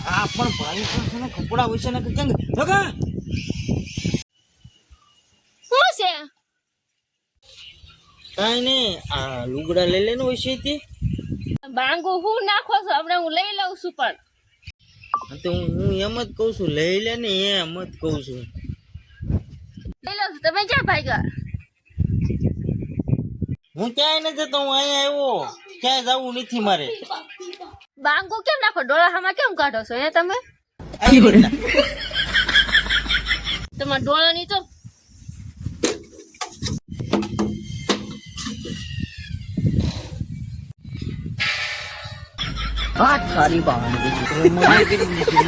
આ પણ ભાઈ છે ને કપડા હોય છે ને કે કેંગ લગા શું છે કાઈ ને આ લુગડા લઈ લેનો હોય છે તે બાંગુ હું નાખો છો હમણાં હું લઈ લઉં છું પણ તો હું એમ જ કહું છું લઈ લે ને એમ જ કહું છું લઈ લઉં છું તમે ક્યાં ભાગ્યા હું ક્યાંય નથી જતો હું અહીંયા આવ્યો ક્યાંય જવું નથી મારે બાંગુ કેમ નાખો ડોળામાં કેમ કાઢો છો એ તમે આવી રીતના. તમારા ડોળાની તો વાત સારી બાવાની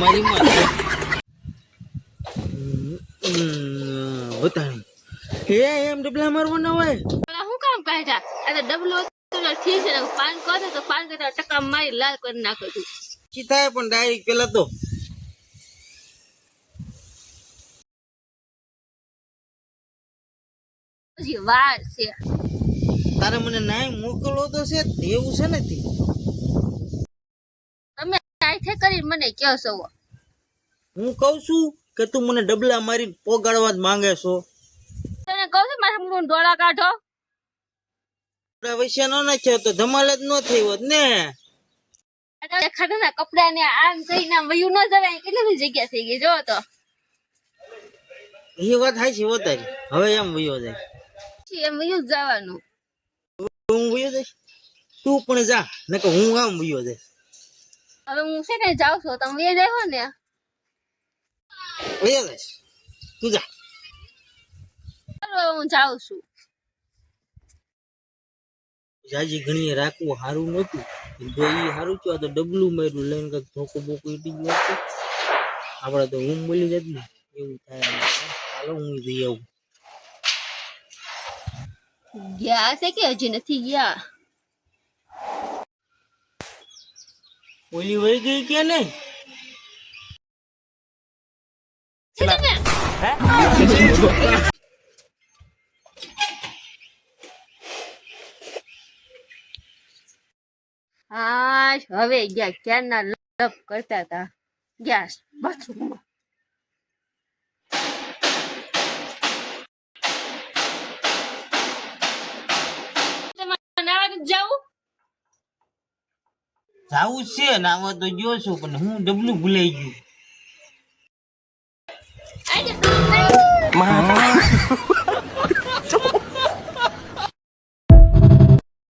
મારી માં બતાણી હે એમ ડબલા મારવાના હોય ડોળા હું કામ કાઢ્યા આ તો ડબલો ઠીક છે ને પાન કહો તો પાન કરતા ટકા મારી લાલ કરી નાખો છું કી થાય પણ ડાયરેક્ટ પેલા તો હજી વાર છે તારે મને નાય મોકલવો તો છે એવું છે ને તે તમે આઈથે કરી મને કહો છો હું કઉ છું કે તું મને ડબલા મારી પોગાડવા જ માંગે છો તને કહું છું માથા મૂકીને ડોળા કાઢો વૈશ્ય નો નાખ્યો તો ધમાલ જ ન થઈ હોત ને ખાના કપડા ને આમ કરીને વયું ન જવાય કેટલી બધી જગ્યા થઈ ગઈ જો તો એ વાત હાચી હો તારી હવે એમ વયો જાય એમ વયું જ જવાનું હું વયો જાય તું પણ જા નકર હું આમ વયો જાય હવે હું છે ને જાઉં છું તમે એ જાય ને વયો જાય તું જા ચાલો હું જાઉં છું જાજી ઘણી રાખવું સારું નતું જો ઈ સારું થયું તો ડબલું માર્યું લઈને કઈક ધોકો બોકો ઈટી ગયો આપડે તો ઊંઘ મળી જાય ને એવું થાય ચાલો હું જઈ આવું ગયા છે કે હજી નથી ગયા ઓલી વહી ગઈ કે નહીં હા હવે ગયા ક્યારના લપ કરતા હતા ગયા બાથરૂમમાં જાઉં જાવું છે નાવા તો ગયો છું પણ હું ડબલું ભૂલાઈ ગયું આજે